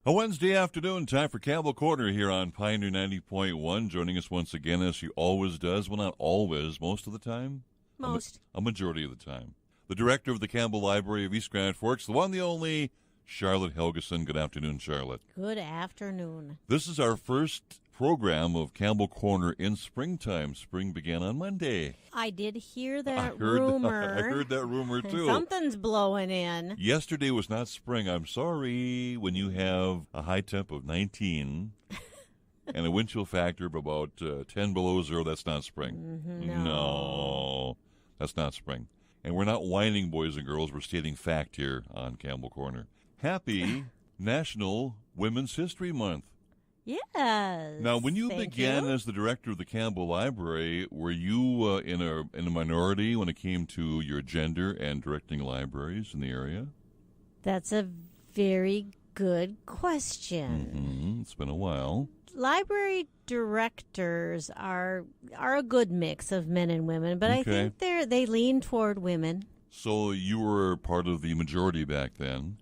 A Wednesday afternoon, time for Campbell Corner here on Pioneer 90.1. Joining us once again, as she always does. Well, not always, most of the time. Most. A majority of the time. The director of the Campbell Library of East Grand Forks, the one, the only, Charlotte Helgeson. Good afternoon, Charlotte. Good afternoon. This is our first program of Campbell Corner in springtime. Spring began on Monday. I did hear that rumor. I heard that rumor, too. Something's blowing in. Yesterday was not spring. I'm sorry. When you have a high temp of 19 and a wind chill factor of about 10 below zero, that's not spring. No, that's not spring. And we're not whining, boys and girls. We're stating fact here on Campbell Corner. Happy National Women's History Month. Yes. Now, when you began as the director of the Campbell Library, were you in a minority when it came to your gender and directing libraries in the area? That's a very good question. It's been a while. Library directors are a good mix of men and women, but I think they lean toward women. So you were part of the majority back then.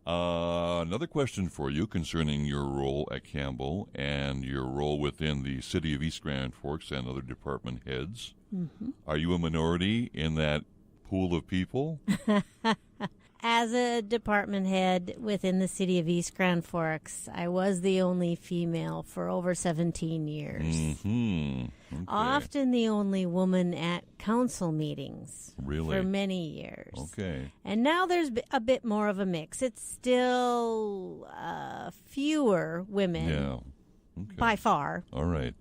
Another question for you concerning your role at Campbell and your role within the city of East Grand Forks and other department heads. Are you a minority in that pool of people? As a department head within the city of East Grand Forks, I was the only female for over 17 years. Okay. Often the only woman at council meetings for many years. Okay. And now there's a bit more of a mix. It's still fewer women by far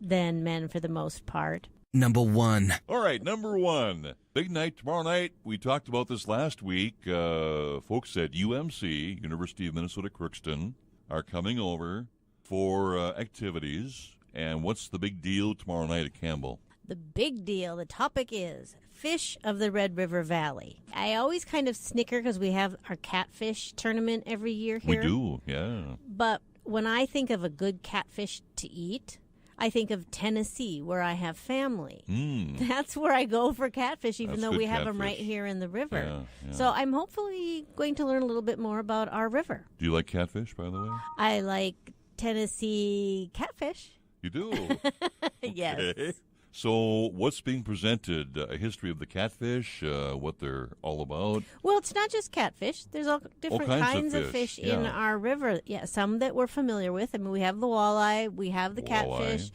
than men for the most part. Number one. All right, number one. Big night tomorrow night. We talked about this last week. Folks at UMC, University of Minnesota Crookston, are coming over for activities. And what's the big deal tomorrow night at Campbell? The big deal, the topic is Fish of the Red River Valley. I always kind of snicker because we have our catfish tournament every year here. We do, yeah. But when I think of a good catfish to eat, I think of Tennessee, where I have family. That's where I go for catfish, even though we have them right here in the river. Yeah. So I'm hopefully going to learn a little bit more about our river. Do you like catfish, by the way? I like Tennessee catfish. You do? Yes. Okay. So what's being presented? A history of the catfish, what they're all about? Well, it's not just catfish. There's all different kinds of fish in our river. Yeah, some that we're familiar with. I mean, we have the walleye, we have the catfish.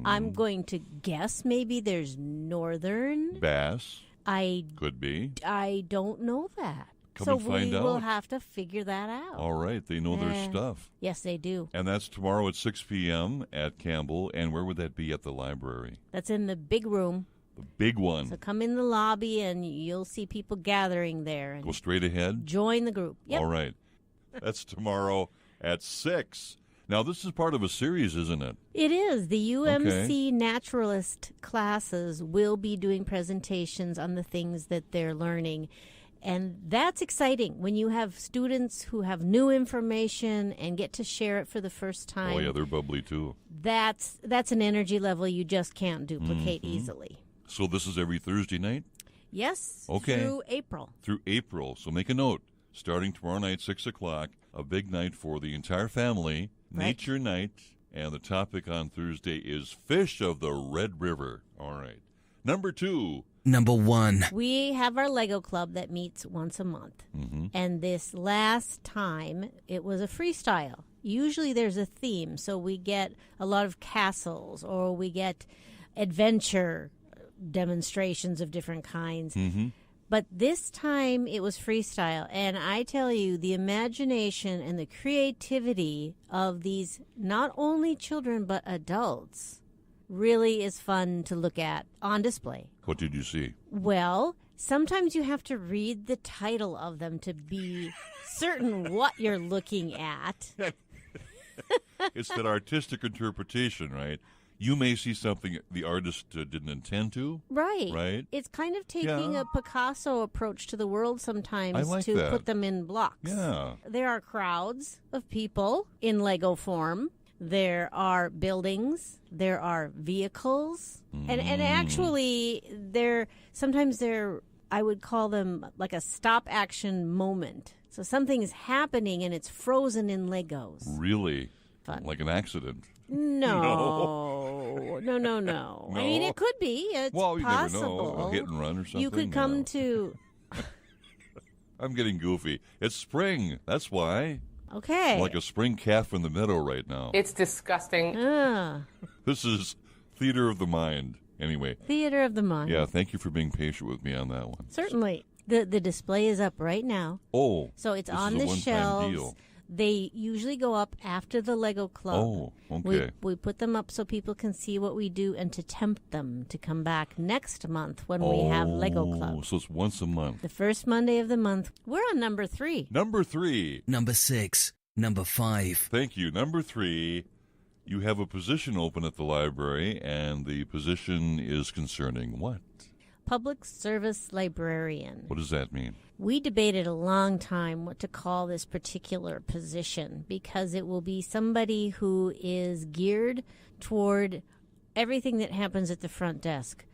I'm going to guess maybe there's northern bass. Could be. I don't know that. Come and find out. We'll have to figure that out. All right. They know their stuff. Yes, they do. And that's tomorrow at 6 p.m. at Campbell. And where would that be at the library? That's in the big room. The big one. So come in the lobby and you'll see people gathering there. And go straight ahead? Join the group. Yep. All right. That's tomorrow at 6. Now, this is part of a series, isn't it? It is. The UMC naturalist classes will be doing presentations on the things that they're learning. And that's exciting when you have students who have new information and get to share it for the first time. Oh, yeah, they're bubbly, too. That's an energy level you just can't duplicate easily. So this is every Thursday night? Yes, through April. Through April. So make a note. Starting tomorrow night, 6 o'clock, a big night for the entire family, nature night, and the topic on Thursday is Fish of the Red River. All right. Number two. Number one. We have our Lego club that meets once a month. And this last time, it was a freestyle. Usually there's a theme, so we get a lot of castles or we get adventure demonstrations of different kinds. But this time it was freestyle. And I tell you, the imagination and the creativity of these not only children but adults really is fun to look at on display. What did you see? Well, sometimes you have to read the title of them to be certain what you're looking at. It's that artistic interpretation, right? You may see something the artist didn't intend to. Right. It's kind of taking a Picasso approach to the world sometimes to put them in blocks. Yeah. There are crowds of people in Lego form. There are buildings. There are vehicles. And actually, sometimes they're, I would call them like a stop action moment So something's happening and it's frozen in Legos. Really? Fun. Like an accident? No. No. I mean, it could be. It's well, you possible. never know. A hit and run or something. You could come to... I'm getting goofy. It's spring. That's why. Okay. I'm like a spring calf in the meadow right now. It's disgusting. This is theater of the mind. Anyway. Theater of the mind. Yeah, thank you for being patient with me on that one. Certainly. The display is up right now. Oh. So it's this on is a the one-time shelves. deal. They usually go up after the Lego Club. Oh, okay. We put them up so people can see what we do and to tempt them to come back next month when we have Lego Club. So it's once a month. The first Monday of the month. We're on number 3. Number 3. Number 6. Number 5. Thank you. Number 3. You have a position open at the library, and the position is concerning what? Public Service Librarian. What does that mean? We debated a long time what to call this particular position because it will be somebody who is geared toward everything that happens at the front desk,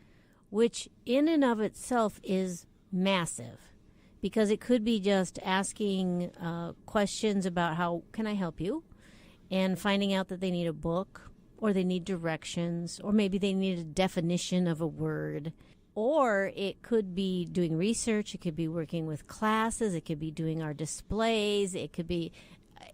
which in and of itself is massive because it could be just asking questions about how can I help you and finding out that they need a book or they need directions or maybe they need a definition of a word. Or it could be doing research, it could be working with classes, it could be doing our displays, it could be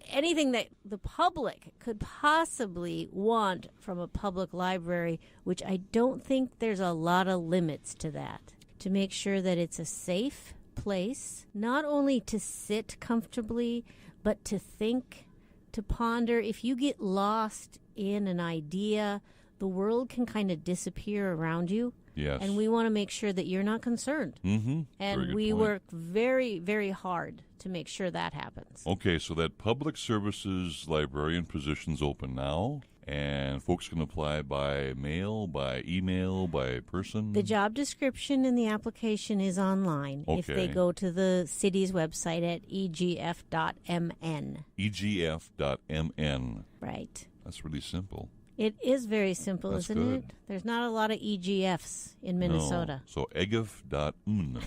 anything that the public could possibly want from a public library, which I don't think there's a lot of limits to that. To make sure that it's a safe place, not only to sit comfortably, but to think, to ponder. If you get lost in an idea, the world can kind of disappear around you. Yes. And we want to make sure that you're not concerned. Mm-hmm. And we work very, very hard to make sure that happens. Okay, so that public services librarian position's open now, and folks can apply by mail, by email, by person? The job description in the application is online. Okay. If they go to the city's website at egf.mn. egf.mn. Right. That's really simple. It is very simple, That's isn't good. it? There's not a lot of EGFs in Minnesota. No. So egf.un.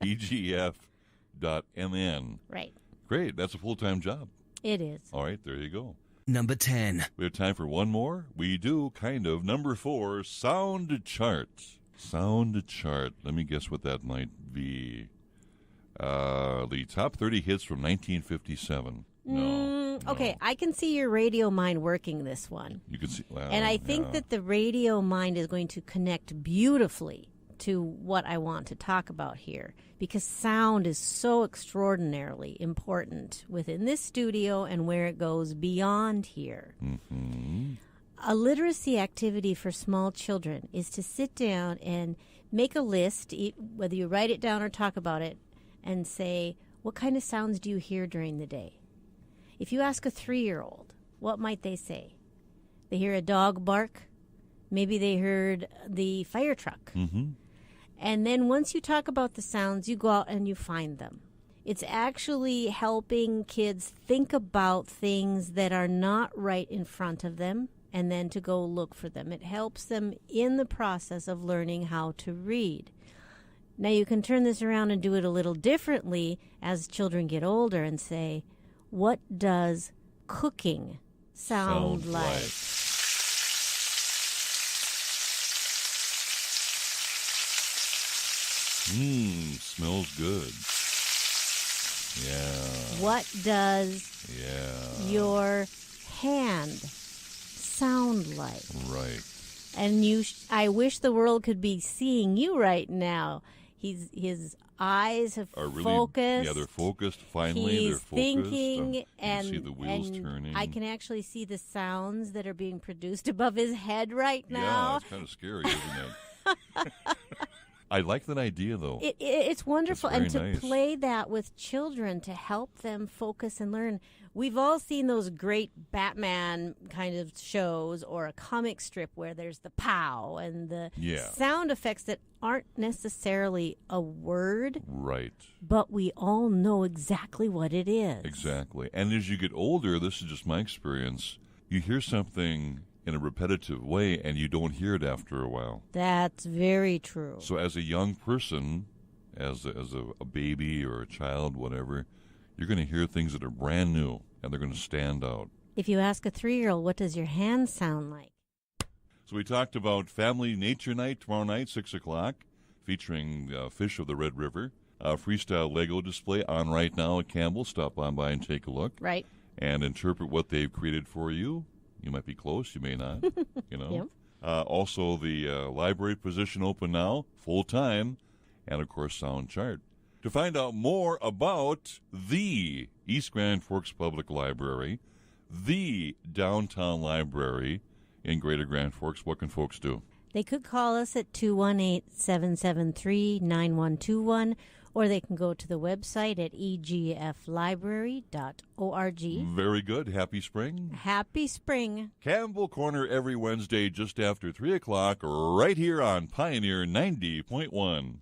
egf.mn. Right. Great. That's a full-time job. It is. All right, there you go. Number 10. We have time for one more? We do, kind of. Number 4, sound chart. Sound chart. Let me guess what that might be. The top 30 hits from 1957. No. Okay, I can see your radio mind working this one. You can see. Well, And I think that the radio mind is going to connect beautifully to what I want to talk about here because sound is so extraordinarily important within this studio and where it goes beyond here. Mm-hmm. A literacy activity for small children is to sit down and make a list, whether you write it down or talk about it, and say, what kind of sounds do you hear during the day? If you ask a 3-year-old, what might they say? They hear a dog bark. Maybe they heard the fire truck. Mm-hmm. And then once you talk about the sounds, you go out and you find them. It's actually helping kids think about things that are not right in front of them and then to go look for them. It helps them in the process of learning how to read. Now you can turn this around and do it a little differently as children get older and say, what does cooking sound like? Smells good. Yeah. What does your hand sound like? Right. And I wish the world could be seeing you right now. His eyes have Really, focused. Yeah, they're focused. Finally, He's they're focused. thinking, You and see the wheels and turning. I can actually see the sounds that are being produced above his head right Yeah, now. it's kind of scary, isn't it? I like that idea, though. It's wonderful, That's and to very nice. play that with children to help them focus and learn. We've all seen those great Batman kind of shows or a comic strip where there's the pow and the sound effects that aren't necessarily a word, Right. but we all know exactly what it is. Exactly. And as you get older, this is just my experience, you hear something in a repetitive way and you don't hear it after a while. That's very true. So as a young person, as a baby or a child, whatever, you're going to hear things that are brand new, and they're going to stand out. If you ask a 3-year-old, what does your hand sound like? So we talked about Family Nature Night tomorrow night, 6 o'clock, featuring Fish of the Red River. Freestyle Lego display on right now at Campbell. Stop on by and take a look. Right. And interpret what they've created for you. You might be close, you may not, you know. Yep. Also, the library position open now, full-time, and, of course, sound chart. To find out more about the East Grand Forks Public Library, the downtown library in Greater Grand Forks, what can folks do? They could call us at 218-773-9121, or they can go to the website at egflibrary.org. Very good. Happy spring. Happy spring. Campbell Corner every Wednesday just after 3 o'clock right here on Pioneer 90.1.